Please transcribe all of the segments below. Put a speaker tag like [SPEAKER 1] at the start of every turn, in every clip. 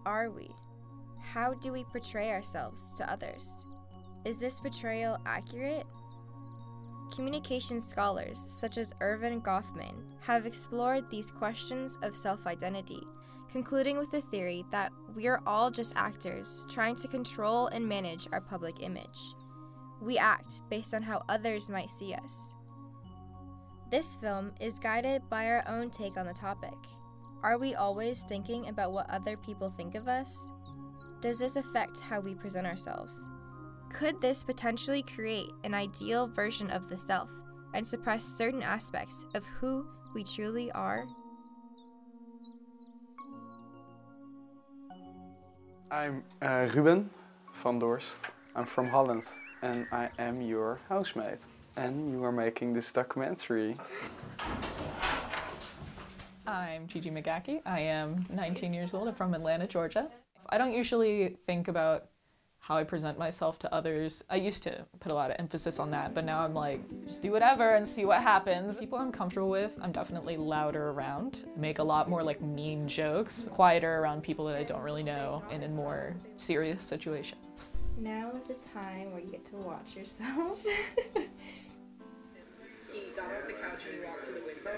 [SPEAKER 1] are we? How do we portray ourselves to others? Is this portrayal accurate? Communication scholars such as Erving Goffman have explored these questions of self-identity, concluding with the theory that we are all just actors trying to control and manage our public image. We act based on how others might see us. This film is guided by our own take on the topic. Are we always thinking about what other people think of us? Does this affect how we present ourselves? Could this potentially create an ideal version of the self and suppress certain aspects of who we truly are?
[SPEAKER 2] I'm Ruben van Dorst. I'm from Holland and I am your housemate. And you are making this documentary.
[SPEAKER 3] I'm Gigi McGackie. I am 19 years old. I'm from Atlanta, Georgia. I don't usually think about how I present myself to others. I used to put a lot of emphasis on that, but now I'm like, just do whatever and see what happens. People I'm comfortable with, I'm definitely louder around. Make a lot more like mean jokes. Quieter around people that I don't really know and in more serious situations.
[SPEAKER 1] Now is the time where you get to watch yourself.
[SPEAKER 3] He got off the couch and he walked to the window.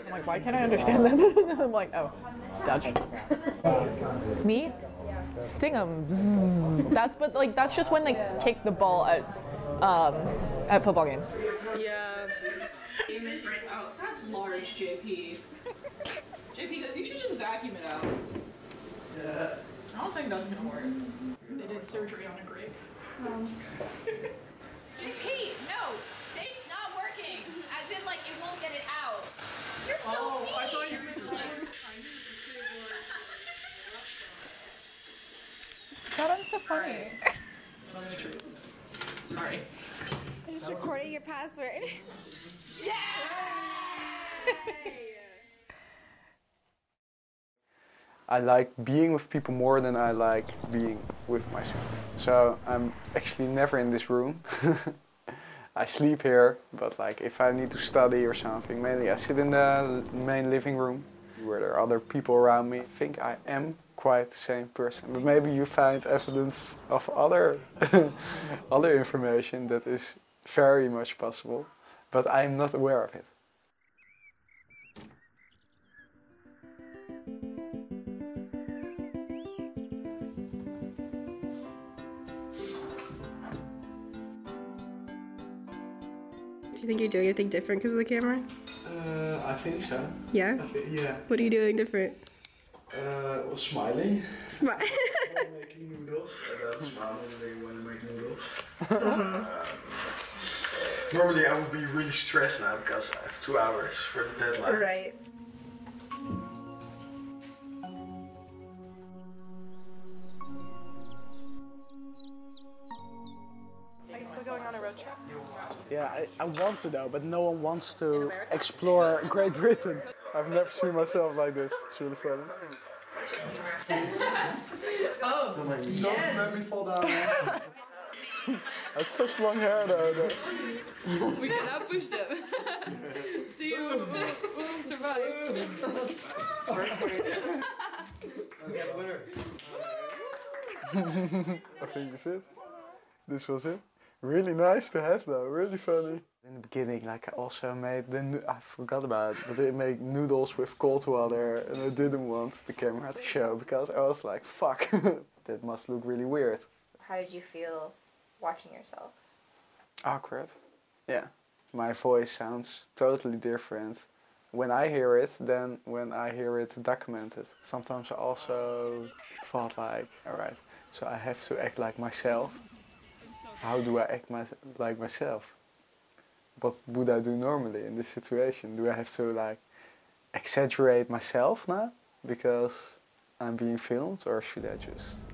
[SPEAKER 3] I'm like, why can't I understand that? I'm like, oh, Dutch. Me? Sting 'em. That's just when they kick the ball at football games. Yeah. Oh, that's large, JP. JP goes, you should just vacuum it out. Yeah. I don't think that's gonna work. They did surgery on a grape.
[SPEAKER 4] JP, no, it's not working. As in, like, it won't get it out. You're so mean. I thought you were
[SPEAKER 3] God, I'm so funny.
[SPEAKER 4] Sorry.
[SPEAKER 1] I just recorded your password.
[SPEAKER 4] Yeah!
[SPEAKER 2] I like being with people more than I like being with myself. So I'm actually never in this room. I sleep here, but like if I need to study or something, mainly I sit in the main living room where there are other people around me. I think I am quite the same person, but maybe you find evidence of other information that is very much possible, but I'm not aware of it.
[SPEAKER 1] Do you think you're doing anything different because of the camera?
[SPEAKER 5] I think so.
[SPEAKER 1] Yeah?
[SPEAKER 5] Yeah.
[SPEAKER 1] What are you doing different?
[SPEAKER 5] Well, smiling.
[SPEAKER 1] Smile.
[SPEAKER 5] Making noodles. That's smiling when I make noodles. Normally I would be really stressed now because I have 2 hours for the deadline.
[SPEAKER 1] Right.
[SPEAKER 3] Are you still going on a road trip?
[SPEAKER 2] Yeah, I want to though, but no one wants to explore Great Britain. I've never seen myself like this. It's really funny.
[SPEAKER 4] Oh,
[SPEAKER 5] Don't let me fall down.
[SPEAKER 2] It's such long hair though.
[SPEAKER 4] we cannot push them. See who survives.
[SPEAKER 2] I think that's it. This was it. Really nice to have though, really funny. In the beginning, like I also made I forgot about it, but I made noodles with cold water and I didn't want the camera to show because I was like, fuck, that must look really weird.
[SPEAKER 1] How did you feel watching yourself?
[SPEAKER 2] Awkward. Yeah. My voice sounds totally different when I hear it than when I hear it documented. Sometimes I also thought like, alright, so I have to act like myself. How do I act like myself? What would I do normally in this situation? Do I have to like exaggerate myself now because I'm being filmed, or should I just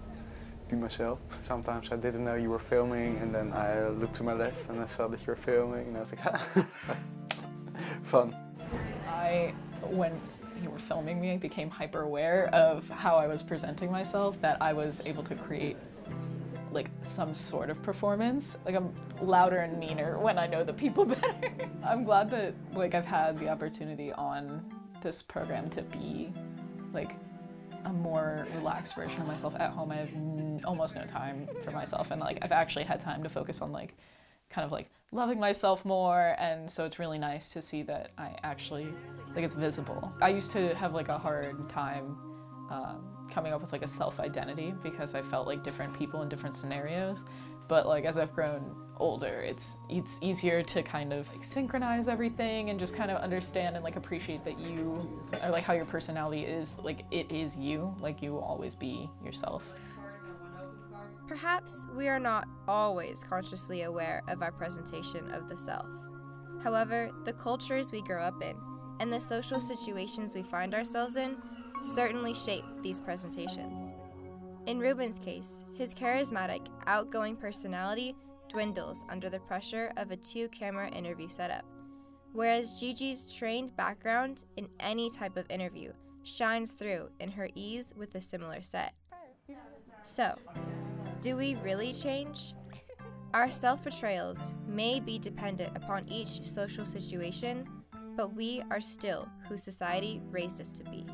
[SPEAKER 2] be myself? Sometimes I didn't know you were filming and then I looked to my left and I saw that you were filming and I was like, fun.
[SPEAKER 3] When you were filming me, I became hyper aware of how I was presenting myself, that I was able to create like some sort of performance. Like I'm louder and meaner when I know the people better. I'm glad that like I've had the opportunity on this program to be like a more relaxed version of myself at home. I have almost no time for myself, and like I've actually had time to focus on like kind of like loving myself more, and so it's really nice to see that I actually, like, it's visible. I used to have like a hard time coming up with like a self-identity because I felt like different people in different scenarios, but like as I've grown older, it's easier to kind of like synchronize everything and just kind of understand and like appreciate that you, or like how your personality is, like it is you, like you will always be yourself.
[SPEAKER 1] Perhaps we are not always consciously aware of our presentation of the self. However, the cultures we grow up in and the social situations we find ourselves in certainly shape these presentations. In Ruben's case, his charismatic, outgoing personality dwindles under the pressure of a 2-camera interview setup, whereas Gigi's trained background in any type of interview shines through in her ease with a similar set. So, do we really change? Our self-portrayals may be dependent upon each social situation, but we are still who society raised us to be.